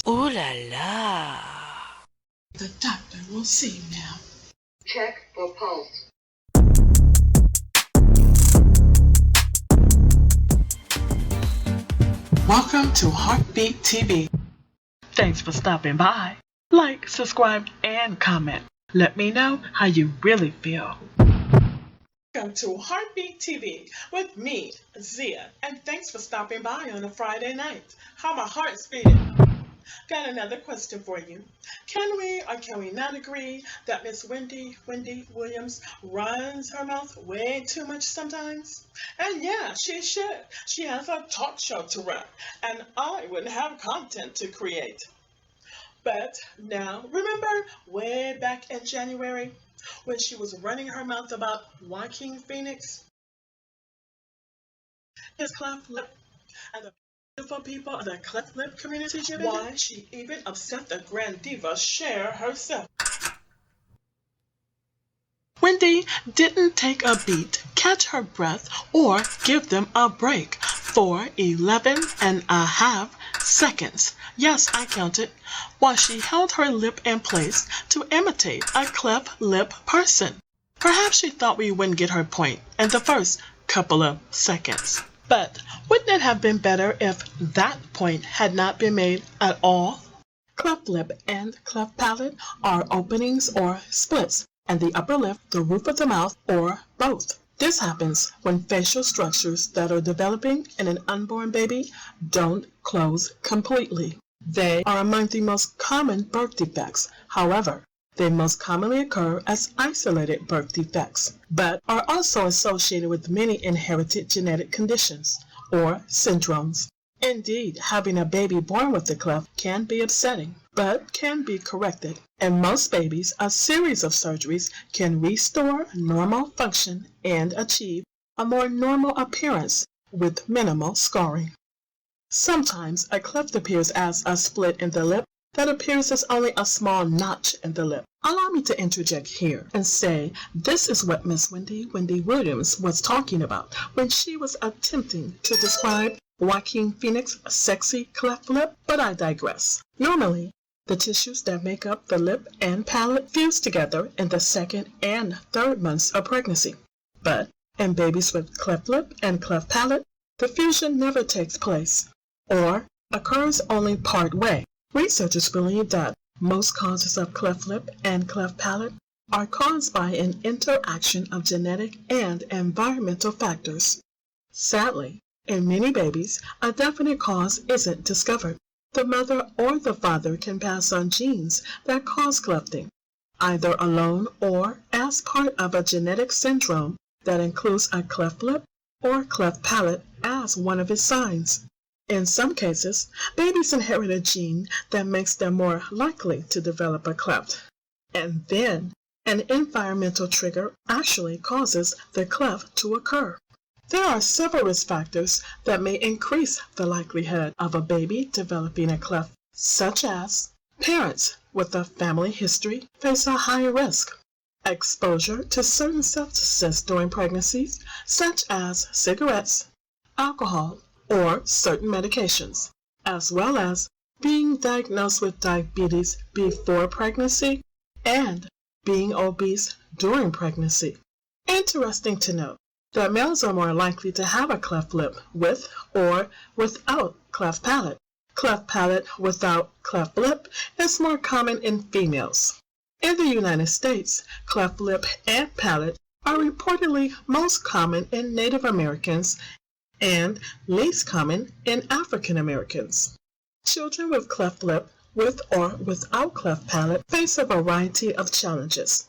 Ooh la la. The doctor will see now. Check for pulse. Welcome to HeartBeat TV. Thanks for stopping by. Like, subscribe, and comment. Let me know how you really feel. Welcome to HeartBeat TV with me, Zia, and thanks for stopping by on a Friday night. How my heart's beating. Got another question for you. Can we or can we not agree that Miss Wendy Williams runs her mouth way too much sometimes? And yeah, she should. She has a talk show to run, and I wouldn't have content to create. But now, remember way back in January when she was running her mouth about Joaquin Phoenix? His cleft lip and the beautiful people of the cleft lip community. Why she even upset the grand diva Cher herself. Wendy didn't take a beat, catch her breath, or give them a break for 11.5 seconds. Yes, I counted. While she held her lip in place to imitate a cleft lip person. Perhaps she thought we wouldn't get her point in the first couple of seconds. But wouldn't it have been better if that point had not been made at all? Cleft lip and cleft palate are openings or splits, and the upper lip, the roof of the mouth, or both. This happens when facial structures that are developing in an unborn baby don't close completely. They are among the most common birth defects. However, they most commonly occur as isolated birth defects, but are also associated with many inherited genetic conditions or syndromes. Indeed, having a baby born with a cleft can be upsetting, but can be corrected. In most babies, a series of surgeries can restore normal function and achieve a more normal appearance with minimal scarring. Sometimes a cleft appears as a split in the lip that appears as only a small notch in the lip. Allow me to interject here and say this is what Miss Wendy Williams was talking about when she was attempting to describe Joaquin Phoenix's sexy cleft lip, but I digress. Normally, the tissues that make up the lip and palate fuse together in the second and third months of pregnancy. But in babies with cleft lip and cleft palate, the fusion never takes place or occurs only part way. Researchers believe that most causes of cleft lip and cleft palate are caused by an interaction of genetic and environmental factors. Sadly, in many babies, a definite cause isn't discovered. The mother or the father can pass on genes that cause clefting, either alone or as part of a genetic syndrome that includes a cleft lip or cleft palate as one of its signs. In some cases, babies inherit a gene that makes them more likely to develop a cleft. And then, an environmental trigger actually causes the cleft to occur. There are several risk factors that may increase the likelihood of a baby developing a cleft, such as parents with a family history face a higher risk. Exposure to certain substances during pregnancies, such as cigarettes, alcohol, or certain medications, as well as being diagnosed with diabetes before pregnancy and being obese during pregnancy. Interesting to note that males are more likely to have a cleft lip with or without cleft palate. Cleft palate without cleft lip is more common in females. In the United States, cleft lip and palate are reportedly most common in Native Americans and least common in African Americans. Children with cleft lip, with or without cleft palate, face a variety of challenges,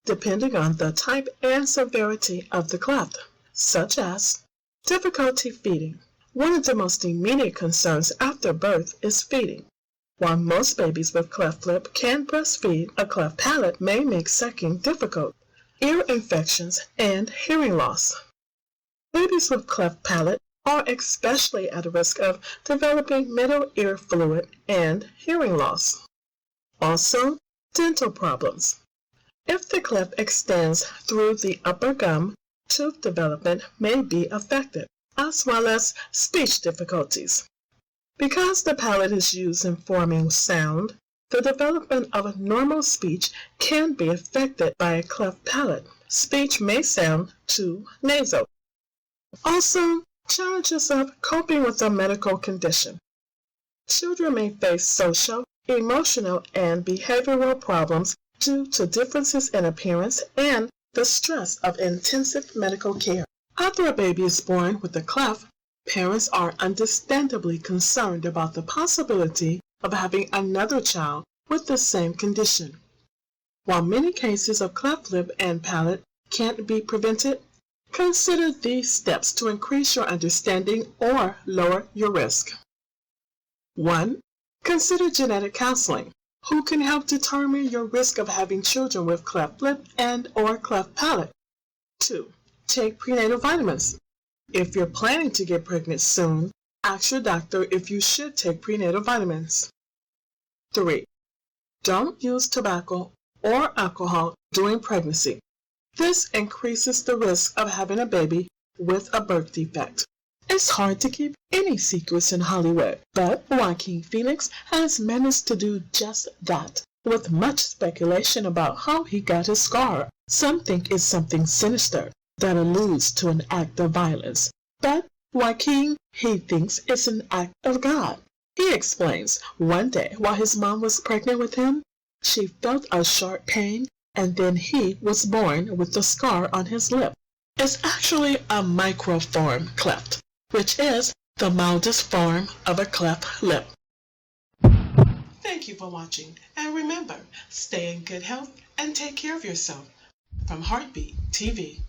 depending on the type and severity of the cleft, such as difficulty feeding. One of the most immediate concerns after birth is feeding. While most babies with cleft lip can breastfeed, a cleft palate may make sucking difficult. Ear infections and hearing loss. Babies with cleft palate are especially at risk of developing middle ear fluid and hearing loss. Also, dental problems. If the cleft extends through the upper gum, tooth development may be affected, as well as speech difficulties. Because the palate is used in forming sound, the development of normal speech can be affected by a cleft palate. Speech may sound too nasal. Also, challenges of coping with a medical condition. Children may face social, emotional, and behavioral problems due to differences in appearance and the stress of intensive medical care. After a baby is born with a cleft, parents are understandably concerned about the possibility of having another child with the same condition. While many cases of cleft lip and palate can't be prevented, consider these steps to increase your understanding or lower your risk. 1. Consider genetic counseling, who can help determine your risk of having children with cleft lip and or cleft palate. 2. Take prenatal vitamins. If you're planning to get pregnant soon, ask your doctor if you should take prenatal vitamins. 3. Don't use tobacco or alcohol during pregnancy. This increases the risk of having a baby with a birth defect. It's hard to keep any secrets in Hollywood, but Joaquin Phoenix has managed to do just that, with much speculation about how he got his scar. Some think it's something sinister that alludes to an act of violence, but Joaquin, he thinks it's an act of God. He explains, one day while his mom was pregnant with him, she felt a sharp pain, and then he was born with the scar on his lip. It's actually a microform cleft, which is the mildest form of a cleft lip. Thank you for watching, and remember, stay in good health and take care of yourself. From HeartBeat TV.